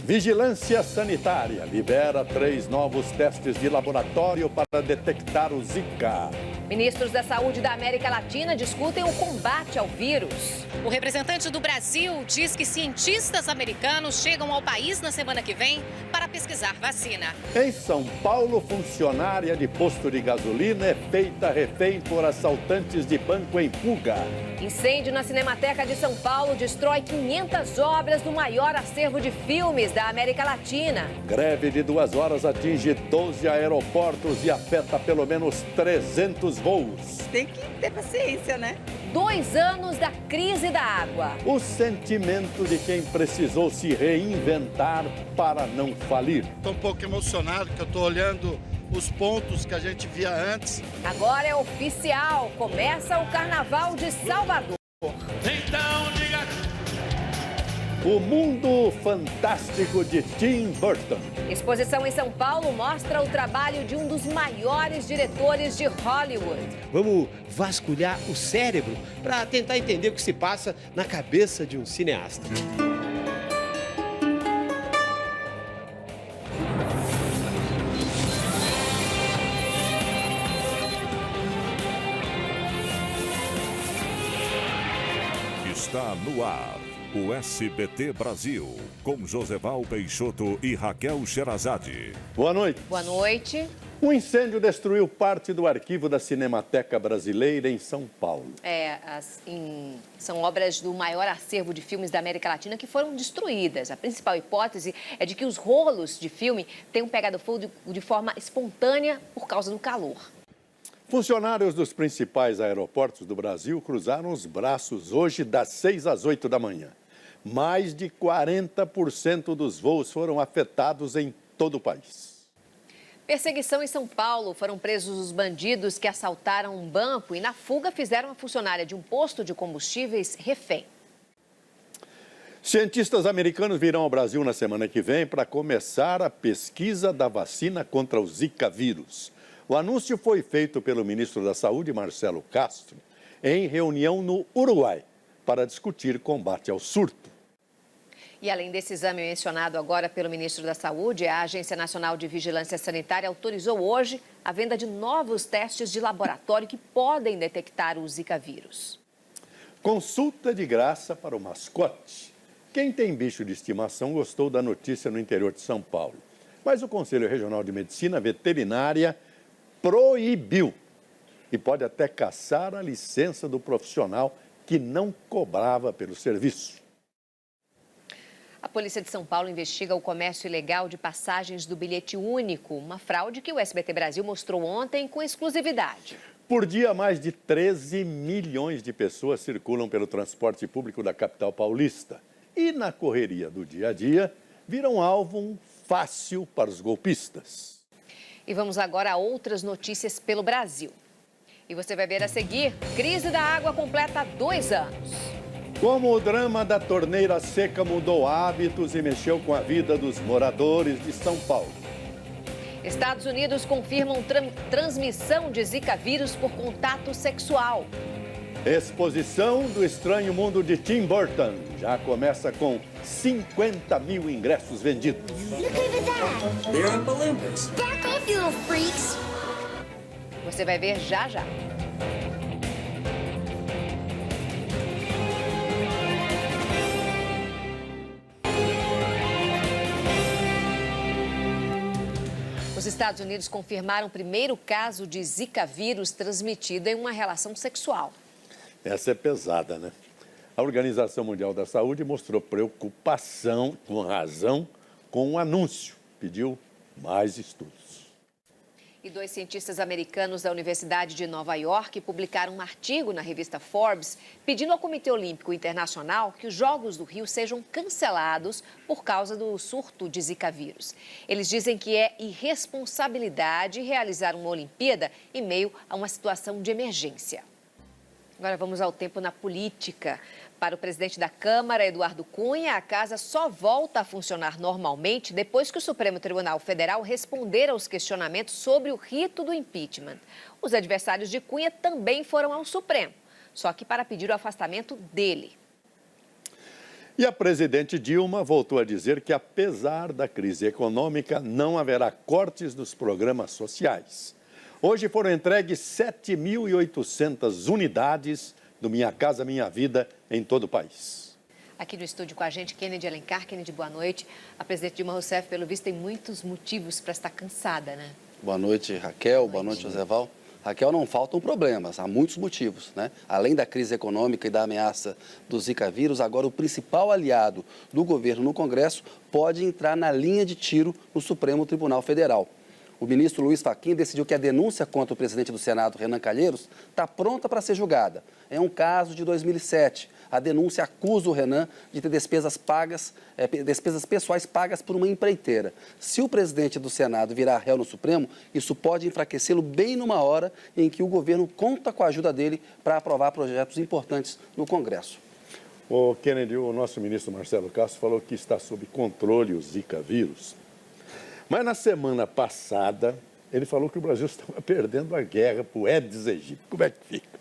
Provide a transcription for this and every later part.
Vigilância Sanitária libera 3 novos testes de laboratório para detectar o Zika. Ministros da Saúde da América Latina discutem o combate ao vírus. O representante do Brasil diz que cientistas americanos chegam ao país na semana que vem para pesquisar vacina. Em São Paulo, funcionária de posto de gasolina é feita refém por assaltantes de banco em fuga. Incêndio na Cinemateca de São Paulo destrói 500 obras do maior acervo de filmes da América Latina. Greve de 2 horas atinge 12 aeroportos e afeta pelo menos 300 voos. Tem que ter paciência, né? 2 anos da crise da água. O sentimento de quem precisou se reinventar para não falir. Estou um pouco emocionado, que eu estou olhando os pontos que a gente via antes. Agora é oficial, começa o Carnaval de Salvador. Então diga. O Mundo Fantástico de Tim Burton. Exposição em São Paulo mostra o trabalho de um dos maiores diretores de Hollywood. Vamos vasculhar o cérebro para tentar entender o que se passa na cabeça de um cineasta. Está no ar o SBT Brasil, com Joseval Peixoto e Raquel Sherazade. Boa noite. Boa noite. Um incêndio destruiu parte do arquivo da Cinemateca Brasileira em São Paulo. São obras do maior acervo de filmes da América Latina que foram destruídas. A principal hipótese é de que os rolos de filme tenham pegado fogo de forma espontânea por causa do calor. Funcionários dos principais aeroportos do Brasil cruzaram os braços hoje das 6 às 8 da manhã. Mais de 40% dos voos foram afetados em todo o país. Perseguição em São Paulo. Foram presos os bandidos que assaltaram um banco e, na fuga, fizeram a funcionária de um posto de combustíveis refém. Cientistas americanos virão ao Brasil na semana que vem para começar a pesquisa da vacina contra o Zika vírus. O anúncio foi feito pelo ministro da Saúde, Marcelo Castro, em reunião no Uruguai, para discutir combate ao surto. E além desse exame mencionado agora pelo ministro da Saúde, a Agência Nacional de Vigilância Sanitária autorizou hoje a venda de novos testes de laboratório que podem detectar o Zika vírus. Consulta de graça para o mascote. Quem tem bicho de estimação gostou da notícia no interior de São Paulo. Mas o Conselho Regional de Medicina Veterinária proibiu e pode até cassar a licença do profissional que não cobrava pelo serviço. A Polícia de São Paulo investiga o comércio ilegal de passagens do bilhete único, uma fraude que o SBT Brasil mostrou ontem com exclusividade. Por dia, mais de 13 milhões de pessoas circulam pelo transporte público da capital paulista. E na correria do dia a dia, viram alvo fácil para os golpistas. E vamos agora a outras notícias pelo Brasil. E você vai ver a seguir, crise da água completa 2 anos. Como o drama da torneira seca mudou hábitos e mexeu com a vida dos moradores de São Paulo. Estados Unidos confirmam transmissão de Zika vírus por contato sexual. Exposição do Estranho Mundo de Tim Burton já começa com 50 mil ingressos vendidos. They're on balloons. Back off, you little freaks! Você vai ver já já. Os Estados Unidos confirmaram o primeiro caso de Zika vírus transmitido em uma relação sexual. Essa é pesada, né? A Organização Mundial da Saúde mostrou preocupação, com razão, com o anúncio. Pediu mais estudos. E 2 cientistas americanos da Universidade de Nova York publicaram um artigo na revista Forbes pedindo ao Comitê Olímpico Internacional que os Jogos do Rio sejam cancelados por causa do surto de Zika vírus. Eles dizem que é irresponsabilidade realizar uma Olimpíada em meio a uma situação de emergência. Agora vamos ao tempo na política. Para o presidente da Câmara, Eduardo Cunha, a casa só volta a funcionar normalmente depois que o Supremo Tribunal Federal responder aos questionamentos sobre o rito do impeachment. Os adversários de Cunha também foram ao Supremo, só que para pedir o afastamento dele. E a presidente Dilma voltou a dizer que, apesar da crise econômica, não haverá cortes nos programas sociais. Hoje foram entregues 7.800 unidades do Minha Casa Minha Vida em todo o país. Aqui no estúdio com a gente, Kennedy Alencar. Kennedy, boa noite. A presidente Dilma Rousseff, pelo visto, tem muitos motivos para estar cansada, né? Boa noite, Raquel. Boa noite, Joseval. Raquel, não faltam problemas, há muitos motivos, né? Além da crise econômica e da ameaça do Zika vírus, agora o principal aliado do governo no Congresso pode entrar na linha de tiro no Supremo Tribunal Federal. O ministro Luiz Fachin decidiu que a denúncia contra o presidente do Senado, Renan Calheiros, está pronta para ser julgada. É um caso de 2007. A denúncia acusa o Renan de ter despesas pessoais pagas por uma empreiteira. Se o presidente do Senado virar réu no Supremo, isso pode enfraquecê-lo bem numa hora em que o governo conta com a ajuda dele para aprovar projetos importantes no Congresso. O Kennedy, o nosso ministro Marcelo Castro falou que está sob controle o Zika vírus. Mas na semana passada, ele falou que o Brasil estava perdendo a guerra para o Aedes aegypti. Como é que fica?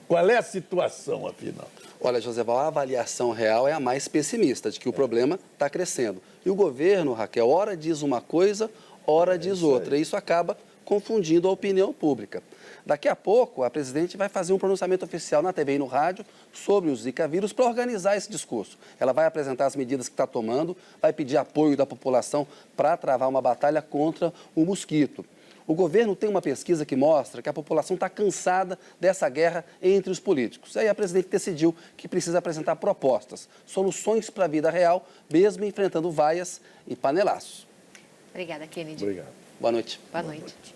Qual é a situação, afinal? Olha, Joseval, a avaliação real é a mais pessimista, de que o problema está crescendo. E o governo, Raquel, ora diz uma coisa, ora diz outra. E isso acaba confundindo a opinião pública. Daqui a pouco, a presidente vai fazer um pronunciamento oficial na TV e no rádio sobre o Zika vírus para organizar esse discurso. Ela vai apresentar as medidas que está tomando, vai pedir apoio da população para travar uma batalha contra o mosquito. O governo tem uma pesquisa que mostra que a população está cansada dessa guerra entre os políticos. Aí a presidente decidiu que precisa apresentar propostas, soluções para a vida real, mesmo enfrentando vaias e panelaços. Obrigada, Kennedy. Obrigado. Boa noite. Boa noite.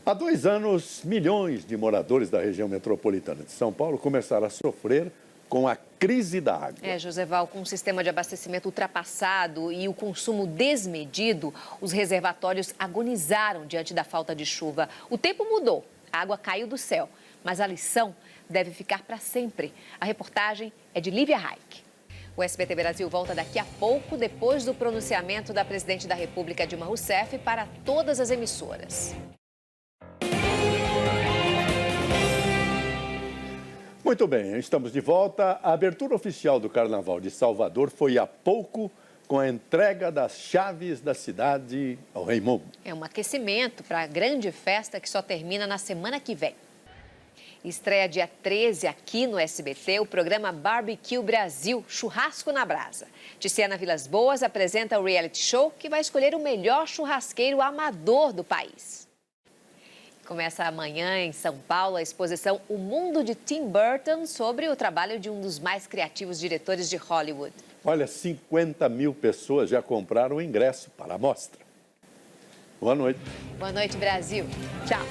Há 2 anos, milhões de moradores da região metropolitana de São Paulo começaram a sofrer com a crise da água. Joseval, com o sistema de abastecimento ultrapassado e o consumo desmedido, os reservatórios agonizaram diante da falta de chuva. O tempo mudou, a água caiu do céu, mas a lição deve ficar para sempre. A reportagem é de Lívia Reich. O SBT Brasil volta daqui a pouco, depois do pronunciamento da presidente da República, Dilma Rousseff, para todas as emissoras. Muito bem, estamos de volta. A abertura oficial do Carnaval de Salvador foi há pouco, com a entrega das chaves da cidade ao Raimundo. É um aquecimento para a grande festa que só termina na semana que vem. Estreia dia 13 aqui no SBT o programa Barbecue Brasil, Churrasco na Brasa. Tiziana Vilas Boas apresenta o reality show que vai escolher o melhor churrasqueiro amador do país. Começa amanhã em São Paulo a exposição O Mundo de Tim Burton sobre o trabalho de um dos mais criativos diretores de Hollywood. Olha, 50.000 pessoas já compraram o ingresso para a mostra. Boa noite. Boa noite, Brasil. Tchau.